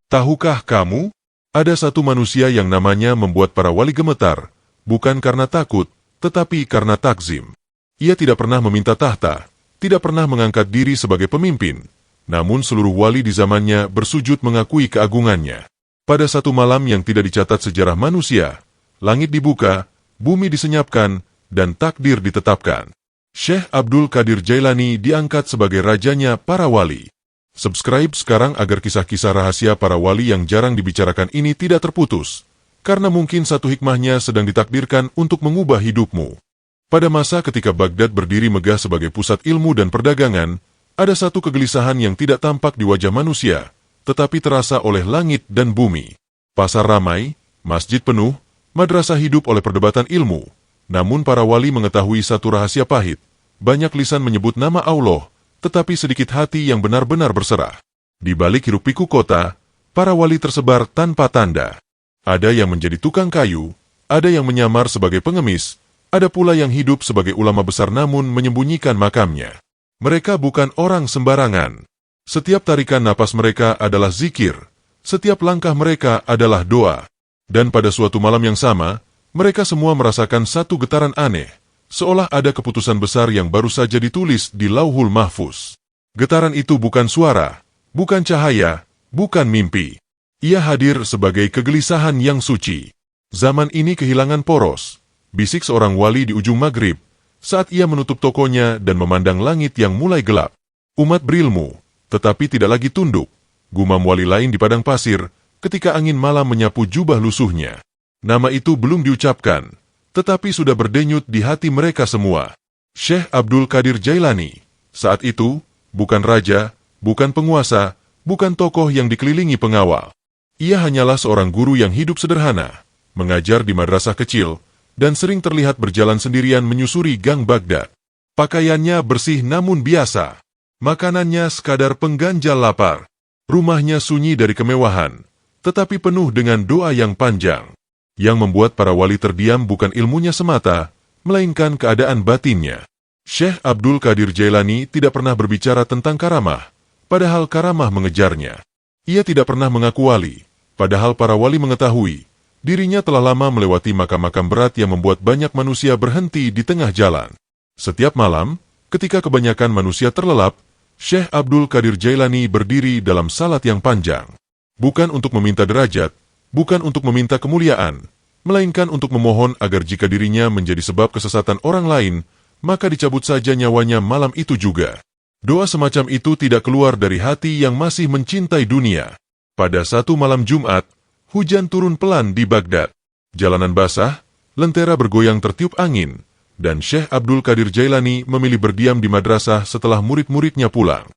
Tahukah kamu? Ada satu manusia yang namanya membuat para wali gemetar, bukan karena takut, tetapi karena takzim. Ia tidak pernah meminta tahta, tidak pernah mengangkat diri sebagai pemimpin, namun seluruh wali di zamannya bersujud mengakui keagungannya. Pada satu malam yang tidak dicatat sejarah manusia, langit dibuka, bumi disenyapkan, dan takdir ditetapkan. Syekh Abdul Qadir Jailani diangkat sebagai rajanya para wali. Subscribe sekarang agar kisah-kisah rahasia para wali yang jarang dibicarakan ini tidak terputus, karena mungkin satu hikmahnya sedang ditakdirkan untuk mengubah hidupmu. Pada masa ketika Baghdad berdiri megah sebagai pusat ilmu dan perdagangan, ada satu kegelisahan yang tidak tampak di wajah manusia, tetapi terasa oleh langit dan bumi. Pasar ramai, masjid penuh, madrasah hidup oleh perdebatan ilmu. Namun para wali mengetahui satu rahasia pahit. Banyak lisan menyebut nama Allah, tetapi sedikit hati yang benar-benar berserah. Di balik hiruk-pikuk kota, para wali tersebar tanpa tanda. Ada yang menjadi tukang kayu, ada yang menyamar sebagai pengemis, ada pula yang hidup sebagai ulama besar namun menyembunyikan makamnya. Mereka bukan orang sembarangan. Setiap tarikan napas mereka adalah zikir, setiap langkah mereka adalah doa. Dan pada suatu malam yang sama, mereka semua merasakan satu getaran aneh, seolah ada keputusan besar yang baru saja ditulis di Lauhul Mahfuz. Getaran itu bukan suara, bukan cahaya, bukan mimpi. Ia hadir sebagai kegelisahan yang suci. Zaman ini kehilangan poros, bisik seorang wali di ujung maghrib, saat ia menutup tokonya dan memandang langit yang mulai gelap. Umat berilmu, tetapi tidak lagi tunduk. Gumam wali lain di padang pasir, ketika angin malam menyapu jubah lusuhnya. Nama itu belum diucapkan, tetapi sudah berdenyut di hati mereka semua. Syekh Abdul Qadir Jailani, saat itu, bukan raja, bukan penguasa, bukan tokoh yang dikelilingi pengawal. Ia hanyalah seorang guru yang hidup sederhana, mengajar di madrasah kecil, dan sering terlihat berjalan sendirian menyusuri gang Baghdad. Pakaiannya bersih namun biasa. Makanannya sekadar pengganjal lapar. Rumahnya sunyi dari kemewahan, tetapi penuh dengan doa yang panjang. Yang membuat para wali terdiam bukan ilmunya semata, melainkan keadaan batinnya. Syekh Abdul Qadir Jailani tidak pernah berbicara tentang karamah, padahal karamah mengejarnya. Ia tidak pernah mengaku wali, padahal para wali mengetahui, dirinya telah lama melewati makam-makam berat yang membuat banyak manusia berhenti di tengah jalan. Setiap malam, ketika kebanyakan manusia terlelap, Syekh Abdul Qadir Jailani berdiri dalam salat yang panjang. Bukan untuk meminta derajat, bukan untuk meminta kemuliaan, melainkan untuk memohon agar jika dirinya menjadi sebab kesesatan orang lain, maka dicabut saja nyawanya malam itu juga. Doa semacam itu tidak keluar dari hati yang masih mencintai dunia. Pada satu malam Jumat, hujan turun pelan di Baghdad. Jalanan basah, lentera bergoyang tertiup angin, dan Syekh Abdul Qadir Jailani memilih berdiam di madrasah setelah murid-muridnya pulang.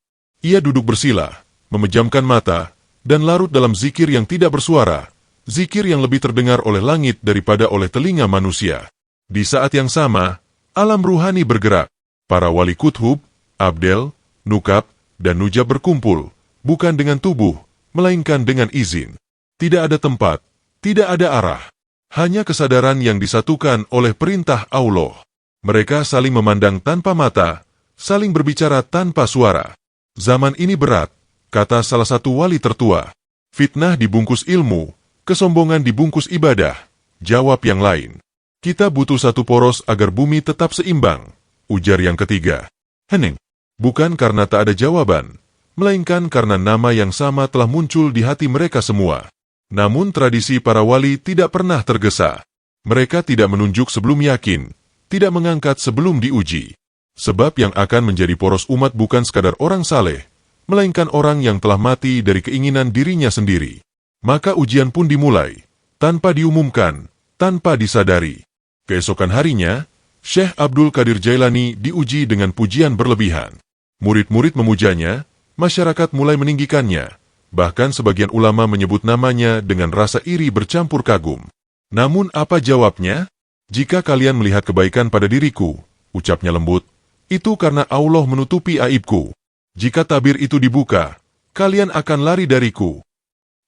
Ia duduk bersila, memejamkan mata, dan larut dalam zikir yang tidak bersuara, zikir yang lebih terdengar oleh langit daripada oleh telinga manusia. Di saat yang sama, alam ruhani bergerak. Para wali kuthub, abdel, nukab, dan nujab berkumpul, bukan dengan tubuh, melainkan dengan izin. Tidak ada tempat, tidak ada arah. Hanya kesadaran yang disatukan oleh perintah Allah. Mereka saling memandang tanpa mata, saling berbicara tanpa suara. Zaman ini berat, kata salah satu wali tertua. Fitnah dibungkus ilmu, kesombongan dibungkus ibadah. Jawab yang lain. Kita butuh satu poros agar bumi tetap seimbang, ujar yang ketiga. Hening. Bukan karena tak ada jawaban, melainkan karena nama yang sama telah muncul di hati mereka semua. Namun tradisi para wali tidak pernah tergesa. Mereka tidak menunjuk sebelum yakin, tidak mengangkat sebelum diuji. Sebab yang akan menjadi poros umat bukan sekadar orang saleh, melainkan orang yang telah mati dari keinginan dirinya sendiri. Maka ujian pun dimulai, tanpa diumumkan, tanpa disadari. Keesokan harinya, Syekh Abdul Qadir Jailani diuji dengan pujian berlebihan. Murid-murid memujanya, masyarakat mulai meninggikannya. Bahkan sebagian ulama menyebut namanya dengan rasa iri bercampur kagum. Namun apa jawabnya? Jika kalian melihat kebaikan pada diriku, ucapnya lembut, itu karena Allah menutupi aibku. Jika tabir itu dibuka, kalian akan lari dariku.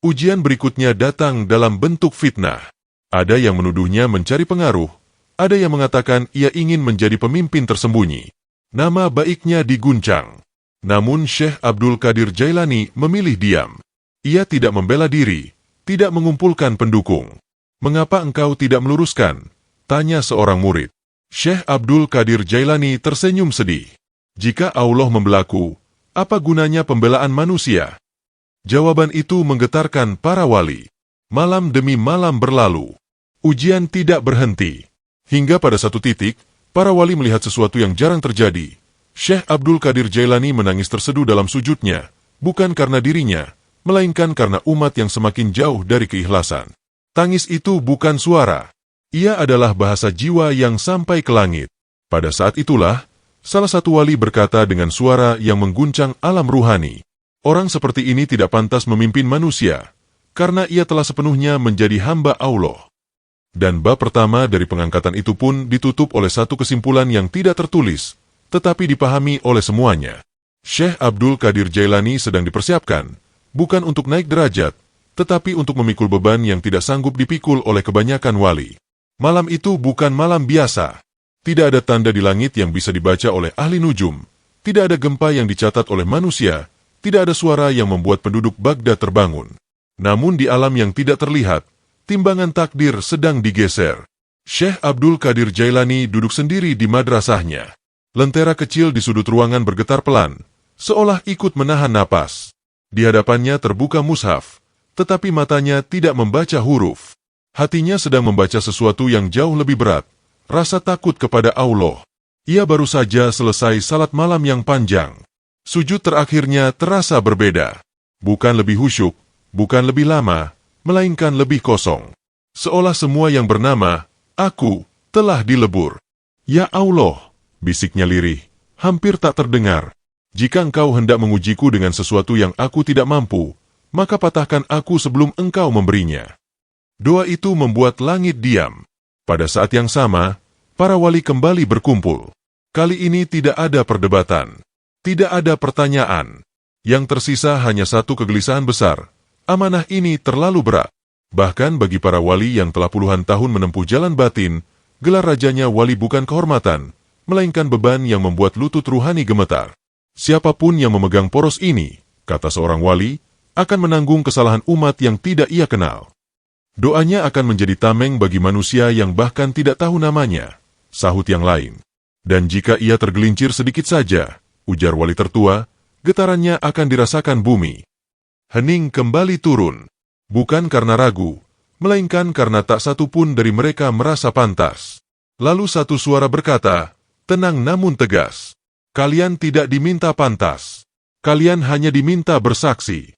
Ujian berikutnya datang dalam bentuk fitnah. Ada yang menuduhnya mencari pengaruh, ada yang mengatakan ia ingin menjadi pemimpin tersembunyi. Nama baiknya diguncang. Namun Syekh Abdul Qadir Jailani memilih diam. Ia tidak membela diri, tidak mengumpulkan pendukung. Mengapa engkau tidak meluruskan? Tanya seorang murid. Syekh Abdul Qadir Jailani tersenyum sedih. Jika Allah membelaku, apa gunanya pembelaan manusia? Jawaban itu menggetarkan para wali. Malam demi malam berlalu. Ujian tidak berhenti. Hingga pada satu titik, para wali melihat sesuatu yang jarang terjadi. Syekh Abdul Qadir Jailani menangis terseduh dalam sujudnya, bukan karena dirinya, melainkan karena umat yang semakin jauh dari keikhlasan. Tangis itu bukan suara. Ia adalah bahasa jiwa yang sampai ke langit. Pada saat itulah, salah satu wali berkata dengan suara yang mengguncang alam ruhani, orang seperti ini tidak pantas memimpin manusia, karena ia telah sepenuhnya menjadi hamba Allah. Dan bab pertama dari pengangkatan itu pun ditutup oleh satu kesimpulan yang tidak tertulis, tetapi dipahami oleh semuanya. Syekh Abdul Qadir Jailani sedang dipersiapkan, bukan untuk naik derajat, tetapi untuk memikul beban yang tidak sanggup dipikul oleh kebanyakan wali. Malam itu bukan malam biasa. Tidak ada tanda di langit yang bisa dibaca oleh ahli nujum. Tidak ada gempa yang dicatat oleh manusia. Tidak ada suara yang membuat penduduk Baghdad terbangun. Namun di alam yang tidak terlihat, timbangan takdir sedang digeser. Syekh Abdul Qadir Jailani duduk sendiri di madrasahnya. Lentera kecil di sudut ruangan bergetar pelan, seolah ikut menahan napas. Di hadapannya terbuka mushaf, tetapi matanya tidak membaca huruf. Hatinya sedang membaca sesuatu yang jauh lebih berat, rasa takut kepada Allah. Ia baru saja selesai salat malam yang panjang. Sujud terakhirnya terasa berbeda. Bukan lebih khusyuk, bukan lebih lama, melainkan lebih kosong. Seolah semua yang bernama, aku, telah dilebur. Ya Allah, bisiknya lirih, hampir tak terdengar. Jika engkau hendak mengujiku dengan sesuatu yang aku tidak mampu, maka patahkan aku sebelum engkau memberinya. Doa itu membuat langit diam. Pada saat yang sama, para wali kembali berkumpul. Kali ini tidak ada perdebatan. Tidak ada pertanyaan. Yang tersisa hanya satu kegelisahan besar. Amanah ini terlalu berat. Bahkan bagi para wali yang telah puluhan tahun menempuh jalan batin, gelar rajanya wali bukan kehormatan, melainkan beban yang membuat lutut ruhani gemetar. Siapapun yang memegang poros ini, kata seorang wali, akan menanggung kesalahan umat yang tidak ia kenal. Doanya akan menjadi tameng bagi manusia yang bahkan tidak tahu namanya, sahut yang lain. Dan jika ia tergelincir sedikit saja, ujar wali tertua, getarannya akan dirasakan bumi. Hening kembali turun, bukan karena ragu, melainkan karena tak satu pun dari mereka merasa pantas. Lalu satu suara berkata, tenang namun tegas, kalian tidak diminta pantas, kalian hanya diminta bersaksi.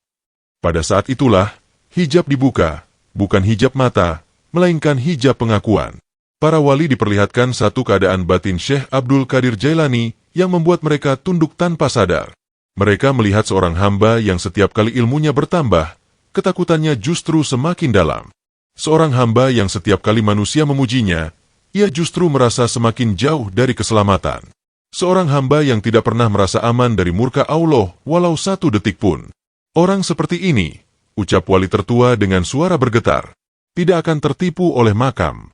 Pada saat itulah, hijab dibuka, bukan hijab mata, melainkan hijab pengakuan. Para wali diperlihatkan satu keadaan batin Syekh Abdul Qadir Jailani yang membuat mereka tunduk tanpa sadar. Mereka melihat seorang hamba yang setiap kali ilmunya bertambah, ketakutannya justru semakin dalam. Seorang hamba yang setiap kali manusia memujinya, ia justru merasa semakin jauh dari keselamatan. Seorang hamba yang tidak pernah merasa aman dari murka Allah walau satu detik pun. Orang seperti ini, ucap wali tertua dengan suara bergetar, tidak akan tertipu oleh makam.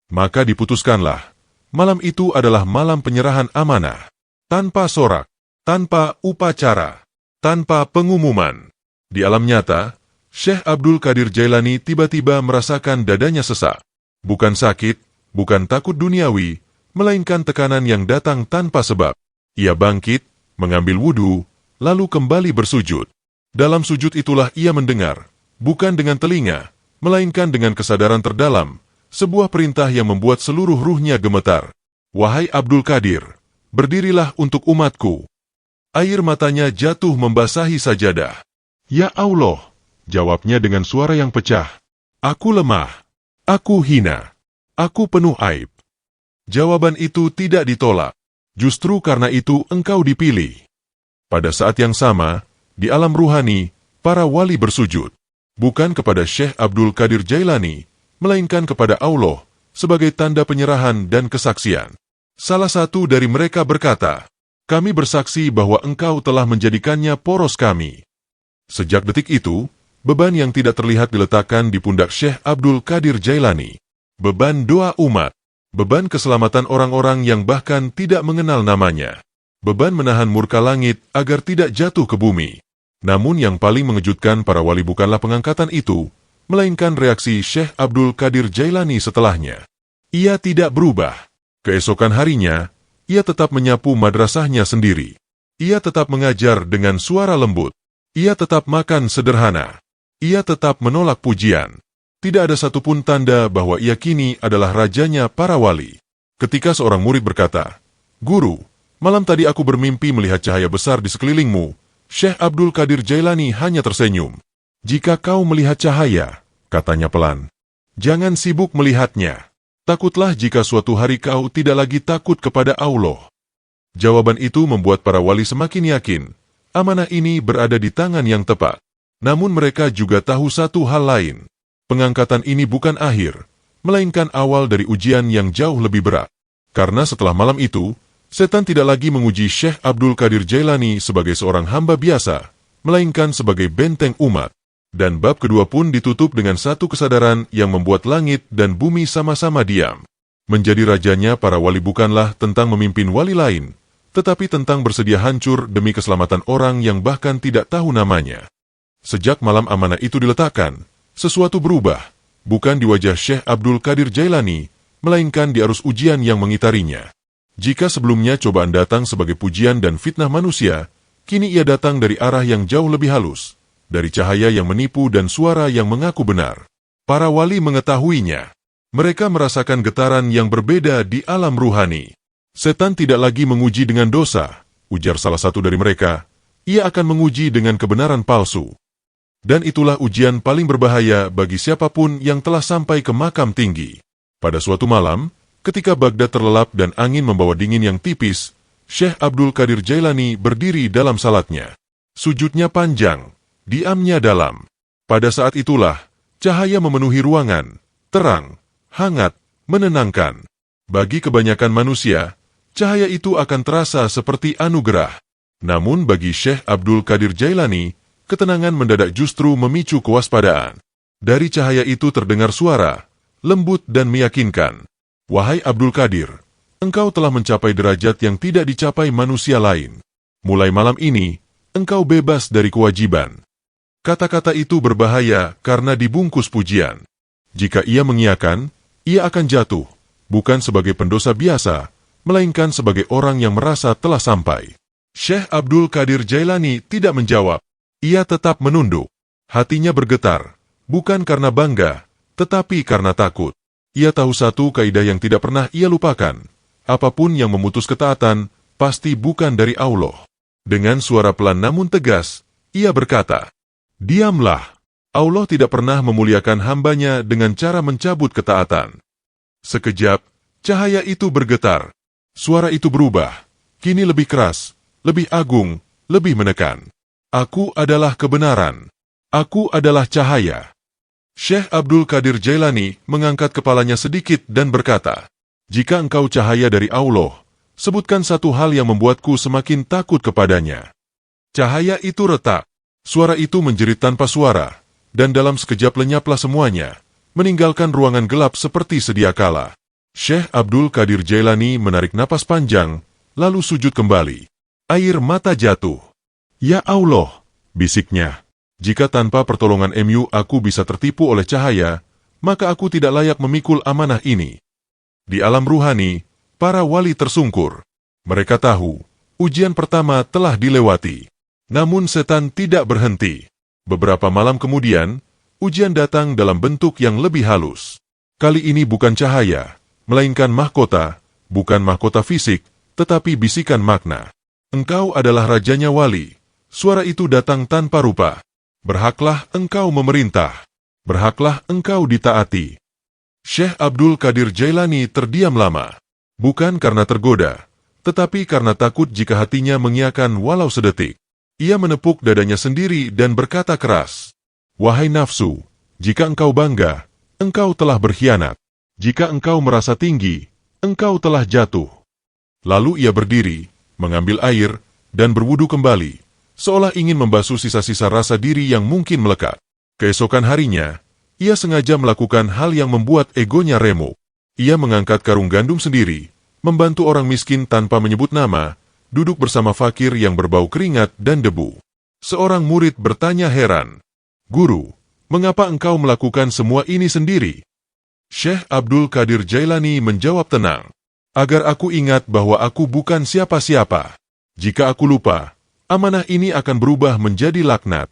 Maka diputuskanlah, malam itu adalah malam penyerahan amanah. Tanpa sorak, tanpa upacara, tanpa pengumuman. Di alam nyata, Syekh Abdul Qadir Jailani tiba-tiba merasakan dadanya sesak. Bukan sakit, bukan takut duniawi, melainkan tekanan yang datang tanpa sebab. Ia bangkit, mengambil wudhu, lalu kembali bersujud. Dalam sujud itulah ia mendengar, bukan dengan telinga, melainkan dengan kesadaran terdalam, sebuah perintah yang membuat seluruh ruhnya gemetar. Wahai Abdul Qadir, berdirilah untuk umatku. Air matanya jatuh membasahi sajadah. Ya Allah, jawabnya dengan suara yang pecah. Aku lemah, aku hina, aku penuh aib. Jawaban itu tidak ditolak. Justru karena itu engkau dipilih. Pada saat yang sama, di alam ruhani, para wali bersujud, bukan kepada Syekh Abdul Qadir Jailani, melainkan kepada Allah, sebagai tanda penyerahan dan kesaksian. Salah satu dari mereka berkata, kami bersaksi bahwa engkau telah menjadikannya poros kami. Sejak detik itu, beban yang tidak terlihat diletakkan di pundak Syekh Abdul Qadir Jailani. Beban doa umat, beban keselamatan orang-orang yang bahkan tidak mengenal namanya. Beban menahan murka langit agar tidak jatuh ke bumi. Namun yang paling mengejutkan para wali bukanlah pengangkatan itu, melainkan reaksi Syekh Abdul Qadir Jailani setelahnya. Ia tidak berubah. Keesokan harinya, ia tetap menyapu madrasahnya sendiri. Ia tetap mengajar dengan suara lembut. Ia tetap makan sederhana. Ia tetap menolak pujian. Tidak ada satupun tanda bahwa ia kini adalah rajanya para wali. Ketika seorang murid berkata, "Guru, malam tadi aku bermimpi melihat cahaya besar di sekelilingmu," Syekh Abdul Qadir Jailani hanya tersenyum. "Jika kau melihat cahaya," katanya pelan, "jangan sibuk melihatnya. Takutlah jika suatu hari kau tidak lagi takut kepada Allah." Jawaban itu membuat para wali semakin yakin, amanah ini berada di tangan yang tepat. Namun mereka juga tahu satu hal lain. Pengangkatan ini bukan akhir, melainkan awal dari ujian yang jauh lebih berat. Karena setelah malam itu, setan tidak lagi menguji Syekh Abdul Qadir Jailani sebagai seorang hamba biasa, melainkan sebagai benteng umat. Dan bab kedua pun ditutup dengan satu kesadaran yang membuat langit dan bumi sama-sama diam. Menjadi rajanya para wali bukanlah tentang memimpin wali lain, tetapi tentang bersedia hancur demi keselamatan orang yang bahkan tidak tahu namanya. Sejak malam amanah itu diletakkan, sesuatu berubah, bukan di wajah Syekh Abdul Qadir Jailani, melainkan di arus ujian yang mengitarinya. Jika sebelumnya cobaan datang sebagai pujian dan fitnah manusia, kini ia datang dari arah yang jauh lebih halus, dari cahaya yang menipu dan suara yang mengaku benar. Para wali mengetahuinya. Mereka merasakan getaran yang berbeda di alam ruhani. Setan tidak lagi menguji dengan dosa, ujar salah satu dari mereka. Ia akan menguji dengan kebenaran palsu. Dan itulah ujian paling berbahaya bagi siapapun yang telah sampai ke makam tinggi. Pada suatu malam, ketika Baghdad terlelap dan angin membawa dingin yang tipis, Syekh Abdul Qadir Jailani berdiri dalam salatnya. Sujudnya panjang, diamnya dalam. Pada saat itulah, cahaya memenuhi ruangan, terang, hangat, menenangkan. Bagi kebanyakan manusia, cahaya itu akan terasa seperti anugerah. Namun bagi Syekh Abdul Qadir Jailani, ketenangan mendadak justru memicu kewaspadaan. Dari cahaya itu terdengar suara, lembut dan meyakinkan. "Wahai Abdul Qadir, engkau telah mencapai derajat yang tidak dicapai manusia lain. Mulai malam ini, engkau bebas dari kewajiban." Kata-kata itu berbahaya karena dibungkus pujian. Jika ia mengiyakan, ia akan jatuh, bukan sebagai pendosa biasa, melainkan sebagai orang yang merasa telah sampai. Syekh Abdul Qadir Jailani tidak menjawab. Ia tetap menunduk. Hatinya bergetar, bukan karena bangga, tetapi karena takut. Ia tahu satu kaidah yang tidak pernah ia lupakan. Apapun yang memutus ketaatan, pasti bukan dari Allah. Dengan suara pelan namun tegas, ia berkata, "Diamlah. Allah tidak pernah memuliakan hambanya dengan cara mencabut ketaatan." Sekejap, cahaya itu bergetar. Suara itu berubah. Kini lebih keras, lebih agung, lebih menekan. "Aku adalah kebenaran. Aku adalah cahaya." Syekh Abdul Qadir Jailani mengangkat kepalanya sedikit dan berkata, "Jika engkau cahaya dari Allah, sebutkan satu hal yang membuatku semakin takut kepadanya." Cahaya itu retak. Suara itu menjerit tanpa suara, dan dalam sekejap lenyaplah semuanya, meninggalkan ruangan gelap seperti sedia kala. Syekh Abdul Qadir Jailani menarik napas panjang, lalu sujud kembali. Air mata jatuh. "Ya Allah," bisiknya, "jika tanpa pertolongan aku bisa tertipu oleh cahaya, maka aku tidak layak memikul amanah ini." Di alam ruhani, para wali tersungkur. Mereka tahu, ujian pertama telah dilewati. Namun setan tidak berhenti. Beberapa malam kemudian, ujian datang dalam bentuk yang lebih halus. Kali ini bukan cahaya, melainkan mahkota, bukan mahkota fisik, tetapi bisikan makna. "Engkau adalah rajanya wali." Suara itu datang tanpa rupa. "Berhaklah engkau memerintah. Berhaklah engkau ditaati." Syekh Abdul Qadir Jailani terdiam lama. Bukan karena tergoda, tetapi karena takut jika hatinya mengiyakan walau sedetik. Ia menepuk dadanya sendiri dan berkata keras, "Wahai nafsu, jika engkau bangga, engkau telah berkhianat. Jika engkau merasa tinggi, engkau telah jatuh." Lalu ia berdiri, mengambil air, dan berwudu kembali, seolah ingin membasuh sisa-sisa rasa diri yang mungkin melekat. Keesokan harinya, ia sengaja melakukan hal yang membuat egonya remuk. Ia mengangkat karung gandum sendiri, membantu orang miskin tanpa menyebut nama, duduk bersama fakir yang berbau keringat dan debu. Seorang murid bertanya heran, "Guru, mengapa engkau melakukan semua ini sendiri?" Syekh Abdul Qadir Jailani menjawab tenang, "Agar aku ingat bahwa aku bukan siapa-siapa. Jika aku lupa, amanah ini akan berubah menjadi laknat."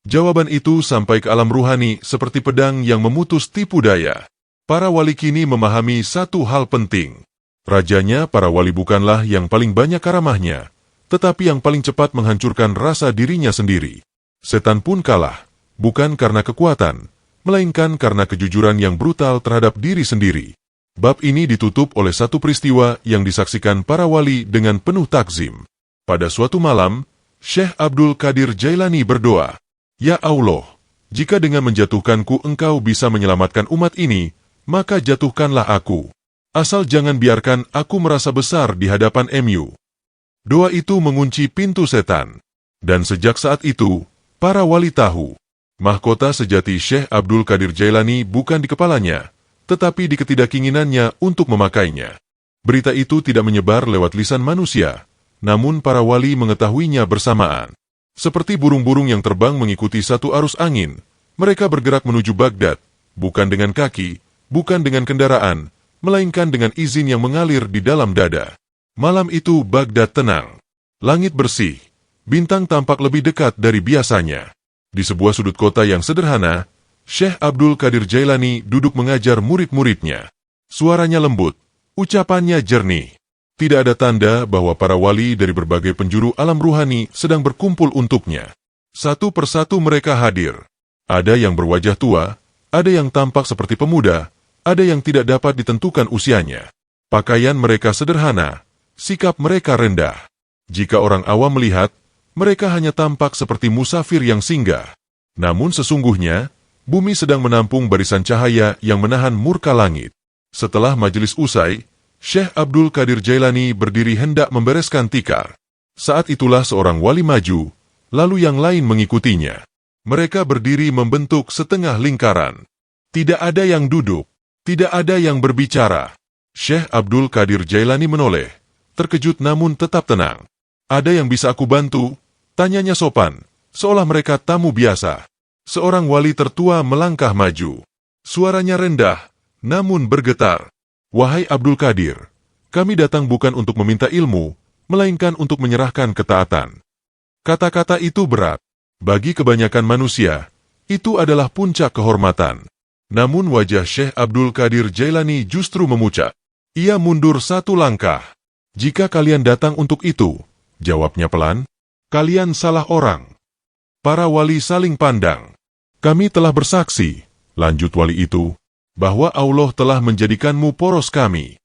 Jawaban itu sampai ke alam ruhani seperti pedang yang memutus tipu daya. Para wali kini memahami satu hal penting. Rajanya para wali bukanlah yang paling banyak karamahnya, tetapi yang paling cepat menghancurkan rasa dirinya sendiri. Setan pun kalah, bukan karena kekuatan, melainkan karena kejujuran yang brutal terhadap diri sendiri. Bab ini ditutup oleh satu peristiwa yang disaksikan para wali dengan penuh takzim. Pada suatu malam, Syekh Abdul Qadir Jailani berdoa, "Ya Allah, jika dengan menjatuhkanku engkau bisa menyelamatkan umat ini, maka jatuhkanlah aku. Asal jangan biarkan aku merasa besar di hadapan MU." Doa itu mengunci pintu setan. Dan sejak saat itu, para wali tahu, mahkota sejati Syekh Abdul Qadir Jailani bukan di kepalanya, tetapi di ketidakkinginannya untuk memakainya. Berita itu tidak menyebar lewat lisan manusia, namun para wali mengetahuinya bersamaan. Seperti burung-burung yang terbang mengikuti satu arus angin, mereka bergerak menuju Baghdad, bukan dengan kaki, bukan dengan kendaraan, melainkan dengan izin yang mengalir di dalam dada. Malam itu Baghdad tenang. Langit bersih. Bintang tampak lebih dekat dari biasanya. Di sebuah sudut kota yang sederhana, Syekh Abdul Qadir Jailani duduk mengajar murid-muridnya. Suaranya lembut, ucapannya jernih. Tidak ada tanda bahwa para wali dari berbagai penjuru alam ruhani sedang berkumpul untuknya. Satu persatu mereka hadir. Ada yang berwajah tua, ada yang tampak seperti pemuda, ada yang tidak dapat ditentukan usianya. Pakaian mereka sederhana, sikap mereka rendah. Jika orang awam melihat, mereka hanya tampak seperti musafir yang singgah. Namun sesungguhnya, bumi sedang menampung barisan cahaya yang menahan murka langit. Setelah majelis usai, Syekh Abdul Qadir Jailani berdiri hendak membereskan tikar. Saat itulah seorang wali maju, lalu yang lain mengikutinya. Mereka berdiri membentuk setengah lingkaran. Tidak ada yang duduk. Tidak ada yang berbicara. Syekh Abdul Qadir Jailani menoleh, terkejut namun tetap tenang. "Ada yang bisa aku bantu?" tanyanya sopan, seolah mereka tamu biasa. Seorang wali tertua melangkah maju. Suaranya rendah, namun bergetar. "Wahai Abdul Qadir, kami datang bukan untuk meminta ilmu, melainkan untuk menyerahkan ketaatan." Kata-kata itu berat. Bagi kebanyakan manusia, itu adalah puncak kehormatan. Namun wajah Syekh Abdul Qadir Jailani justru memucat. Ia mundur satu langkah. "Jika kalian datang untuk itu," jawabnya pelan, "kalian salah orang." Para wali saling pandang. "Kami telah bersaksi," lanjut wali itu, "bahwa Allah telah menjadikanmu poros kami."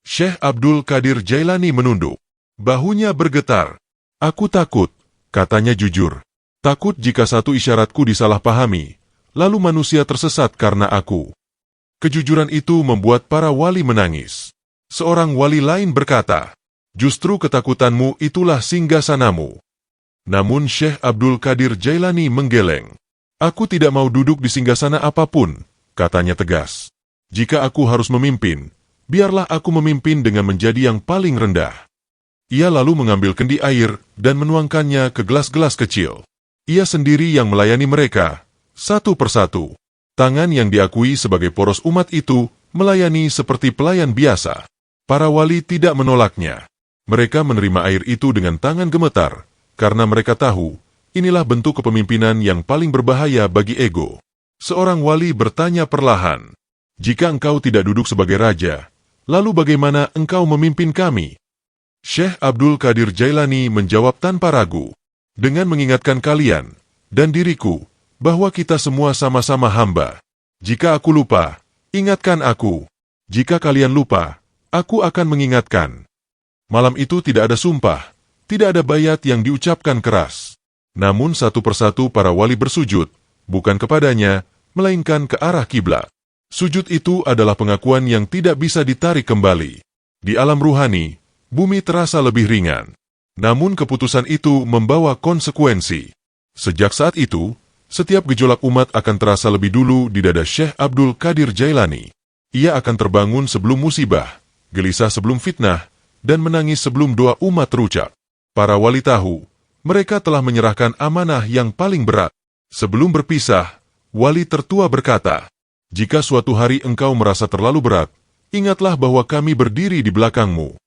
Syekh Abdul Qadir Jailani menunduk. Bahunya bergetar. "Aku takut," katanya jujur. "Takut jika satu isyaratku disalahpahami, lalu manusia tersesat karena aku." Kejujuran itu membuat para wali menangis. Seorang wali lain berkata, "Justru ketakutanmu itulah singgasanamu." Namun Syekh Abdul Qadir Jailani menggeleng. "Aku tidak mau duduk di singgasana apapun," katanya tegas. "Jika aku harus memimpin, biarlah aku memimpin dengan menjadi yang paling rendah." Ia lalu mengambil kendi air dan menuangkannya ke gelas-gelas kecil. Ia sendiri yang melayani mereka, satu persatu. Tangan yang diakui sebagai poros umat itu melayani seperti pelayan biasa. Para wali tidak menolaknya. Mereka menerima air itu dengan tangan gemetar, karena mereka tahu, inilah bentuk kepemimpinan yang paling berbahaya bagi ego. Seorang wali bertanya perlahan, "Jika engkau tidak duduk sebagai raja, lalu bagaimana engkau memimpin kami?" Syekh Abdul Qadir Jailani menjawab tanpa ragu, "Dengan mengingatkan kalian, dan diriku, bahwa kita semua sama-sama hamba. Jika aku lupa, ingatkan aku. Jika kalian lupa, aku akan mengingatkan." Malam itu tidak ada sumpah, tidak ada bayat yang diucapkan keras. Namun satu persatu para wali bersujud, bukan kepadanya, melainkan ke arah kiblat. Sujud itu adalah pengakuan yang tidak bisa ditarik kembali. Di alam ruhani, bumi terasa lebih ringan. Namun keputusan itu membawa konsekuensi. Sejak saat itu, setiap gejolak umat akan terasa lebih dulu di dada Syekh Abdul Qadir Jailani. Ia akan terbangun sebelum musibah, gelisah sebelum fitnah, dan menangis sebelum doa umat terucap. Para wali tahu, Mereka telah menyerahkan amanah yang paling berat. Sebelum berpisah, wali tertua berkata, "Jika suatu hari engkau merasa terlalu berat, ingatlah bahwa kami berdiri di belakangmu."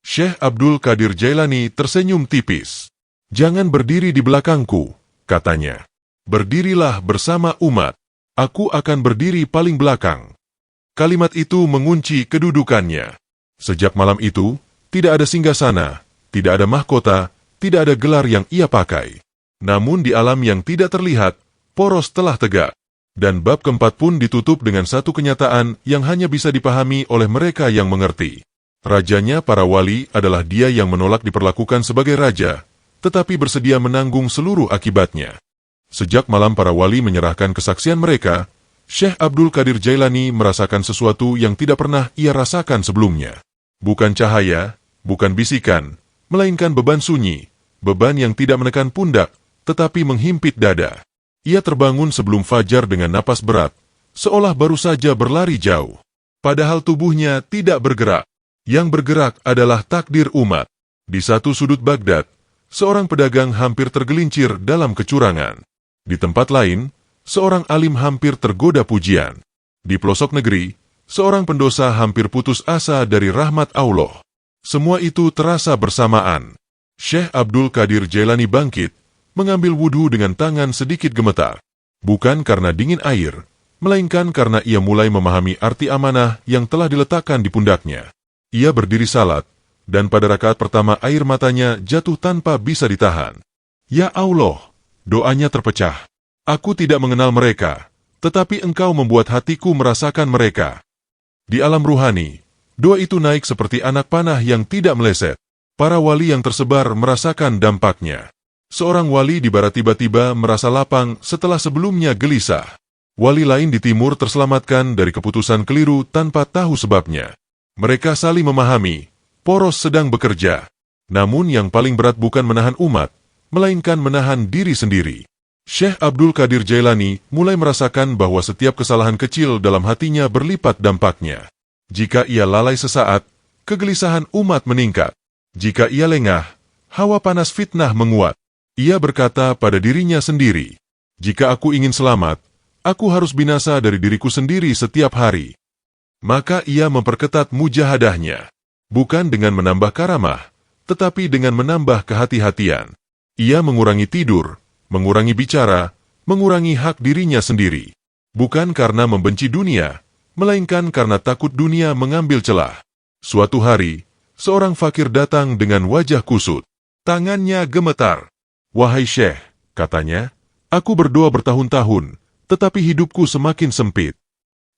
Syekh Abdul Qadir Jailani tersenyum tipis. "Jangan berdiri di belakangku," katanya. "Berdirilah bersama umat. Aku akan berdiri paling belakang." Kalimat itu mengunci kedudukannya. Sejak malam itu, tidak ada singgasana, tidak ada mahkota, tidak ada gelar yang ia pakai. Namun di alam yang tidak terlihat, poros telah tegak. Dan bab keempat pun ditutup dengan satu kenyataan yang hanya bisa dipahami oleh mereka yang mengerti. Rajanya para wali adalah dia yang menolak diperlakukan sebagai raja, tetapi bersedia menanggung seluruh akibatnya. Sejak malam para wali menyerahkan kesaksian mereka, Syekh Abdul Qadir Jailani merasakan sesuatu yang tidak pernah ia rasakan sebelumnya. Bukan cahaya, bukan bisikan, melainkan beban sunyi, beban yang tidak menekan pundak, tetapi menghimpit dada. Ia terbangun sebelum fajar dengan napas berat, seolah baru saja berlari jauh. Padahal tubuhnya tidak bergerak. Yang bergerak adalah takdir umat. Di satu sudut Baghdad, seorang pedagang hampir tergelincir dalam kecurangan. Di tempat lain, seorang alim hampir tergoda pujian. Di pelosok negeri, seorang pendosa hampir putus asa dari rahmat Allah. Semua itu terasa bersamaan. Syekh Abdul Qadir Jailani bangkit, mengambil wudhu dengan tangan sedikit gemetar. Bukan karena dingin air, melainkan karena ia mulai memahami arti amanah yang telah diletakkan di pundaknya. Ia berdiri salat, dan pada rakaat pertama air matanya jatuh tanpa bisa ditahan. "Ya Allah," doanya terpecah. "Aku tidak mengenal mereka, tetapi Engkau membuat hatiku merasakan mereka." Di alam ruhani, doa itu naik seperti anak panah yang tidak meleset. Para wali yang tersebar merasakan dampaknya. Seorang wali di barat tiba-tiba merasa lapang setelah sebelumnya gelisah. Wali lain di timur terselamatkan dari keputusan keliru tanpa tahu sebabnya. Mereka saling memahami, poros sedang bekerja. Namun yang paling berat bukan menahan umat, melainkan menahan diri sendiri. Syekh Abdul Qadir Jailani mulai merasakan bahwa setiap kesalahan kecil dalam hatinya berlipat dampaknya. Jika ia lalai sesaat, kegelisahan umat meningkat. Jika ia lengah, hawa panas fitnah menguat. Ia berkata pada dirinya sendiri, "Jika aku ingin selamat, aku harus binasa dari diriku sendiri setiap hari." Maka ia memperketat mujahadahnya, bukan dengan menambah karamah, tetapi dengan menambah kehati-hatian. Ia mengurangi tidur, mengurangi bicara, mengurangi hak dirinya sendiri. Bukan karena membenci dunia, melainkan karena takut dunia mengambil celah. Suatu hari, seorang fakir datang dengan wajah kusut. Tangannya gemetar. "Wahai Syekh," katanya, "aku berdoa bertahun-tahun, tetapi hidupku semakin sempit."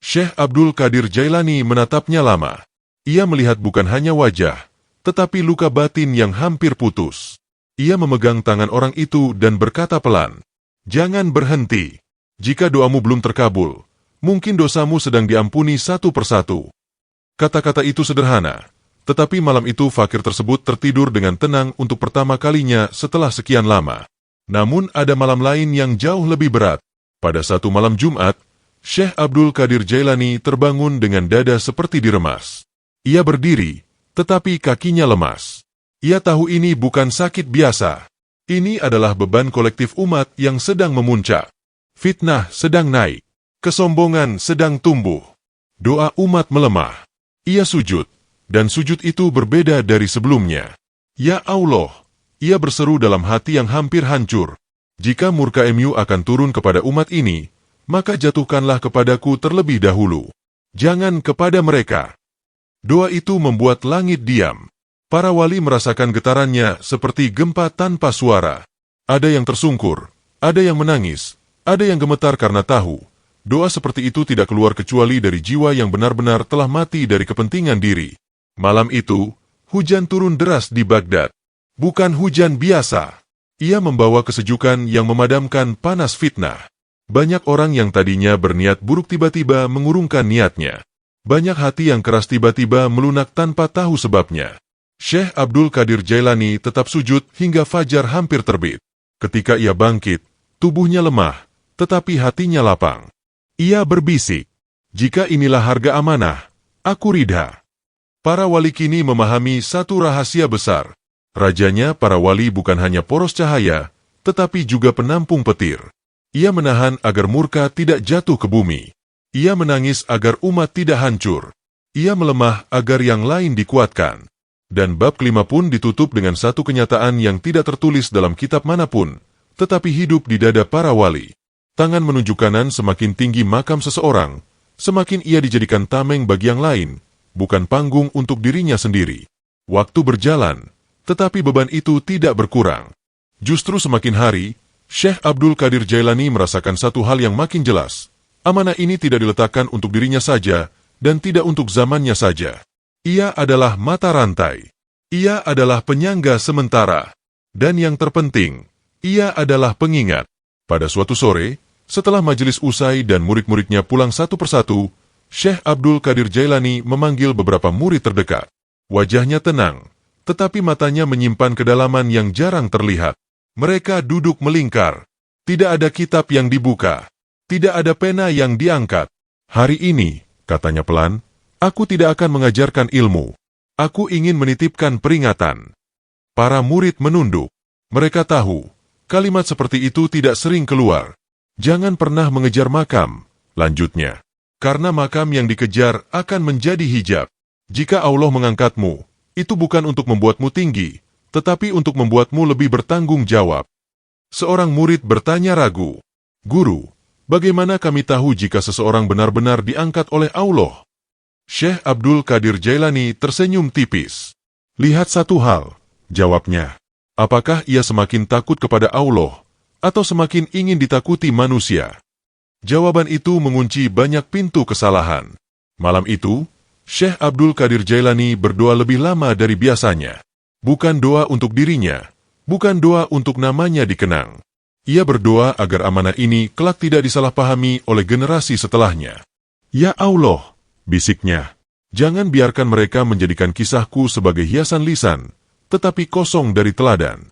Syekh Abdul Qadir Jailani menatapnya lama. Ia melihat bukan hanya wajah, tetapi luka batin yang hampir putus. Ia memegang tangan orang itu dan berkata pelan, "Jangan berhenti. Jika doamu belum terkabul, mungkin dosamu sedang diampuni satu persatu." Kata-kata itu sederhana, tetapi malam itu fakir tersebut tertidur dengan tenang untuk pertama kalinya setelah sekian lama. Namun ada malam lain yang jauh lebih berat. Pada satu malam Jumat, Syekh Abdul Qadir Jailani terbangun dengan dada seperti diremas. Ia berdiri, tetapi kakinya lemas. Ia tahu ini bukan sakit biasa. Ini adalah beban kolektif umat yang sedang memuncak. Fitnah sedang naik. Kesombongan sedang tumbuh. Doa umat melemah. Ia sujud, dan sujud itu berbeda dari sebelumnya. "Ya Allah," ia berseru dalam hati yang hampir hancur. "Jika murka MU akan turun kepada umat ini, maka jatuhkanlah kepadaku terlebih dahulu. Jangan kepada mereka." Doa itu membuat langit diam. Para wali merasakan getarannya seperti gempa tanpa suara. Ada yang tersungkur, ada yang menangis, ada yang gemetar karena tahu. Doa seperti itu tidak keluar kecuali dari jiwa yang benar-benar telah mati dari kepentingan diri. Malam itu, hujan turun deras di Baghdad. Bukan hujan biasa. Ia membawa kesejukan yang memadamkan panas fitnah. Banyak orang yang tadinya berniat buruk tiba-tiba mengurungkan niatnya. Banyak hati yang keras tiba-tiba melunak tanpa tahu sebabnya. Syekh Abdul Qadir Jailani tetap sujud hingga fajar hampir terbit. Ketika ia bangkit, tubuhnya lemah, tetapi hatinya lapang. Ia berbisik, "Jika inilah harga amanah, aku ridha." Para wali kini memahami satu rahasia besar. Rajanya para wali bukan hanya poros cahaya, tetapi juga penampung petir. Ia menahan agar murka tidak jatuh ke bumi. Ia menangis agar umat tidak hancur. Ia melemah agar yang lain dikuatkan. Dan bab kelima pun ditutup dengan satu kenyataan yang tidak tertulis dalam kitab manapun, tetapi hidup di dada para wali. Tangan menunjuk kanan semakin tinggi makam seseorang, semakin ia dijadikan tameng bagi yang lain, bukan panggung untuk dirinya sendiri. Waktu berjalan, tetapi beban itu tidak berkurang. Justru semakin hari, Syekh Abdul Qadir Jailani merasakan satu hal yang makin jelas. Amanah ini tidak diletakkan untuk dirinya saja, dan tidak untuk zamannya saja. Ia adalah mata rantai. Ia adalah penyangga sementara. Dan yang terpenting, ia adalah pengingat. Pada suatu sore, setelah majelis usai dan murid-muridnya pulang satu persatu, Syekh Abdul Qadir Jailani memanggil beberapa murid terdekat. Wajahnya tenang, tetapi matanya menyimpan kedalaman yang jarang terlihat. Mereka duduk melingkar. Tidak ada kitab yang dibuka. Tidak ada pena yang diangkat. Hari ini, katanya pelan, aku tidak akan mengajarkan ilmu. Aku ingin menitipkan peringatan. Para murid menunduk. Mereka tahu, kalimat seperti itu tidak sering keluar. Jangan pernah mengejar makam, lanjutnya. Karena makam yang dikejar akan menjadi hijab. Jika Allah mengangkatmu, itu bukan untuk membuatmu tinggi, tetapi untuk membuatmu lebih bertanggung jawab. Seorang murid bertanya ragu, Guru, bagaimana kami tahu jika seseorang benar-benar diangkat oleh Allah? Syekh Abdul Qadir Jailani tersenyum tipis. Lihat satu hal, jawabnya. Apakah ia semakin takut kepada Allah, atau semakin ingin ditakuti manusia? Jawaban itu mengunci banyak pintu kesalahan. Malam itu, Syekh Abdul Qadir Jailani berdoa lebih lama dari biasanya. Bukan doa untuk dirinya, bukan doa untuk namanya dikenang. Ia berdoa agar amanah ini kelak tidak disalahpahami oleh generasi setelahnya. Ya Allah, bisiknya, jangan biarkan mereka menjadikan kisahku sebagai hiasan lisan, tetapi kosong dari teladan.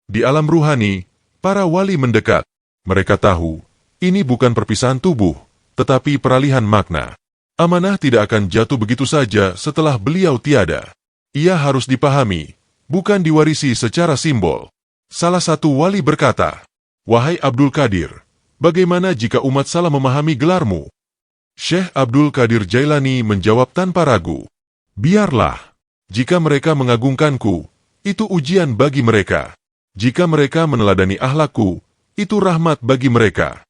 Di alam ruhani, para wali mendekat. Mereka tahu, ini bukan perpisahan tubuh, tetapi peralihan makna. Amanah tidak akan jatuh begitu saja setelah beliau tiada. Ia harus dipahami, bukan diwarisi secara simbol. Salah satu wali berkata, Wahai Abdul Qadir, bagaimana jika umat salah memahami gelarmu? Syekh Abdul Qadir Jailani menjawab tanpa ragu, Biarlah. Jika mereka mengagungkanku, itu ujian bagi mereka. Jika mereka meneladani akhlakku, itu rahmat bagi mereka.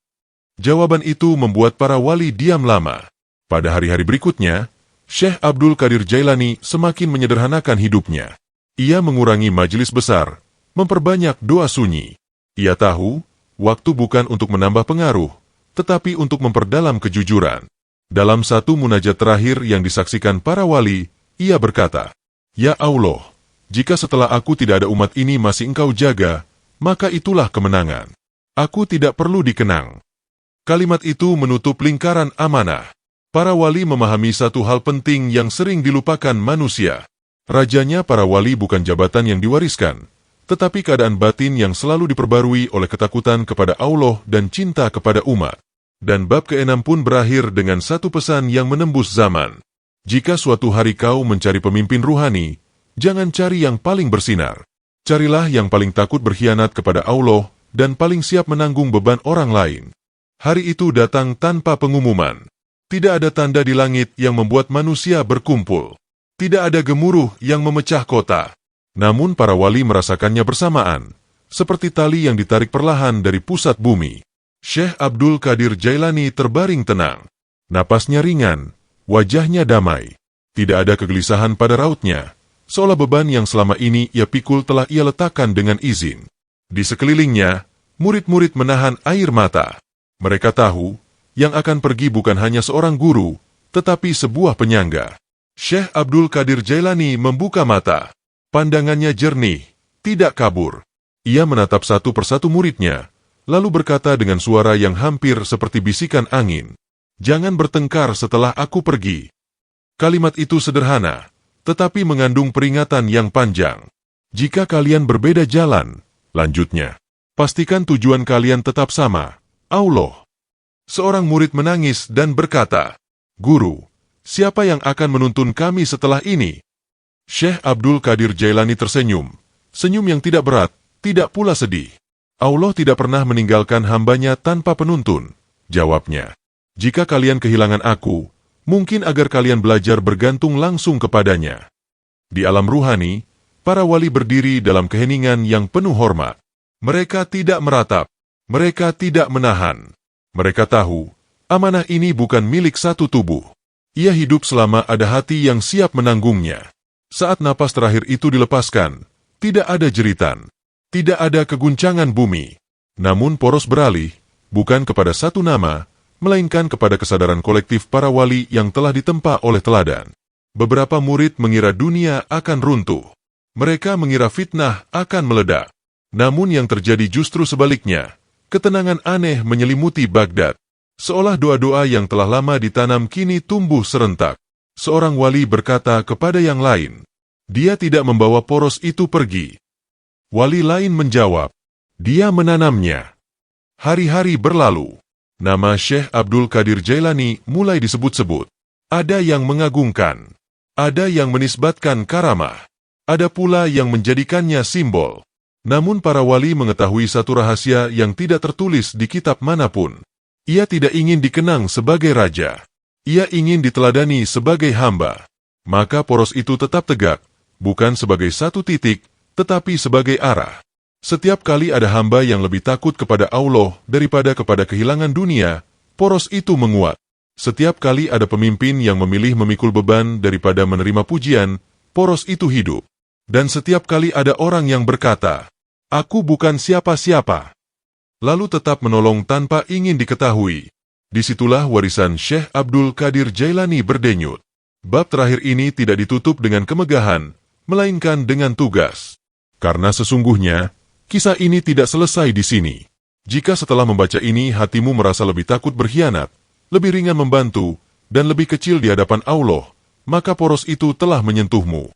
Jawaban itu membuat para wali diam lama. Pada hari-hari berikutnya, Syekh Abdul Qadir Jailani semakin menyederhanakan hidupnya. Ia mengurangi majelis besar, memperbanyak doa sunyi. Ia tahu, waktu bukan untuk menambah pengaruh, tetapi untuk memperdalam kejujuran. Dalam satu munajat terakhir yang disaksikan para wali, ia berkata, Ya Allah, jika setelah aku tidak ada umat ini masih Engkau jaga, maka itulah kemenangan. Aku tidak perlu dikenang. Kalimat itu menutup lingkaran amanah. Para wali memahami satu hal penting yang sering dilupakan manusia. Rajanya para wali bukan jabatan yang diwariskan, tetapi keadaan batin yang selalu diperbarui oleh ketakutan kepada Allah dan cinta kepada umat. Dan bab ke-6 pun berakhir dengan satu pesan yang menembus zaman. Jika suatu hari kau mencari pemimpin ruhani, jangan cari yang paling bersinar. Carilah yang paling takut berkhianat kepada Allah dan paling siap menanggung beban orang lain. Hari itu datang tanpa pengumuman. Tidak ada tanda di langit yang membuat manusia berkumpul. Tidak ada gemuruh yang memecah kota. Namun para wali merasakannya bersamaan, seperti tali yang ditarik perlahan dari pusat bumi. Syekh Abdul Qadir Jailani terbaring tenang. Napasnya ringan, wajahnya damai. Tidak ada kegelisahan pada rautnya, seolah beban yang selama ini ia pikul telah ia letakkan dengan izin. Di sekelilingnya, murid-murid menahan air mata. Mereka tahu, yang akan pergi bukan hanya seorang guru, tetapi sebuah penyangga. Syekh Abdul Qadir Jailani membuka mata. Pandangannya jernih, tidak kabur. Ia menatap satu persatu muridnya, lalu berkata dengan suara yang hampir seperti bisikan angin, Jangan bertengkar setelah aku pergi. Kalimat itu sederhana, tetapi mengandung peringatan yang panjang. Jika kalian berbeda jalan, lanjutnya, pastikan tujuan kalian tetap sama, Allah. Seorang murid menangis dan berkata, Guru, siapa yang akan menuntun kami setelah ini? Syekh Abdul Qadir Jailani tersenyum, Senyum yang tidak berat, tidak pula sedih. Allah tidak pernah meninggalkan hambanya tanpa penuntun, jawabnya. Jika kalian kehilangan aku, mungkin agar kalian belajar bergantung langsung kepadanya. Di alam ruhani, para wali berdiri dalam keheningan yang penuh hormat. Mereka tidak meratap, mereka tidak menahan. Mereka tahu, amanah ini bukan milik satu tubuh. Ia hidup selama ada hati yang siap menanggungnya. Saat napas terakhir itu dilepaskan, tidak ada jeritan, tidak ada keguncangan bumi. Namun poros beralih, bukan kepada satu nama, melainkan kepada kesadaran kolektif para wali yang telah ditempa oleh teladan. Beberapa murid mengira dunia akan runtuh. Mereka mengira fitnah akan meledak. Namun yang terjadi justru sebaliknya. Ketenangan aneh menyelimuti Baghdad. Seolah doa-doa yang telah lama ditanam kini tumbuh serentak. Seorang wali berkata kepada yang lain, dia tidak membawa poros itu pergi. Wali lain menjawab, dia menanamnya. Hari-hari berlalu. Nama Syekh Abdul Qadir Jailani mulai disebut-sebut. Ada yang mengagungkan, ada yang menisbatkan karamah, ada pula yang menjadikannya simbol. Namun para wali mengetahui satu rahasia yang tidak tertulis di kitab manapun. Ia tidak ingin dikenang sebagai raja. Ia ingin diteladani sebagai hamba. Maka poros itu tetap tegak, bukan sebagai satu titik, tetapi sebagai arah. Setiap kali ada hamba yang lebih takut kepada Allah daripada kepada kehilangan dunia, poros itu menguat. Setiap kali ada pemimpin yang memilih memikul beban daripada menerima pujian, poros itu hidup. Dan setiap kali ada orang yang berkata, aku bukan siapa-siapa, lalu tetap menolong tanpa ingin diketahui. Disitulah warisan Syekh Abdul Qadir Jailani berdenyut. Bab terakhir ini tidak ditutup dengan kemegahan, melainkan dengan tugas. Karena sesungguhnya, kisah ini tidak selesai di sini. Jika setelah membaca ini hatimu merasa lebih takut berkhianat, lebih ringan membantu, dan lebih kecil di hadapan Allah, maka poros itu telah menyentuhmu.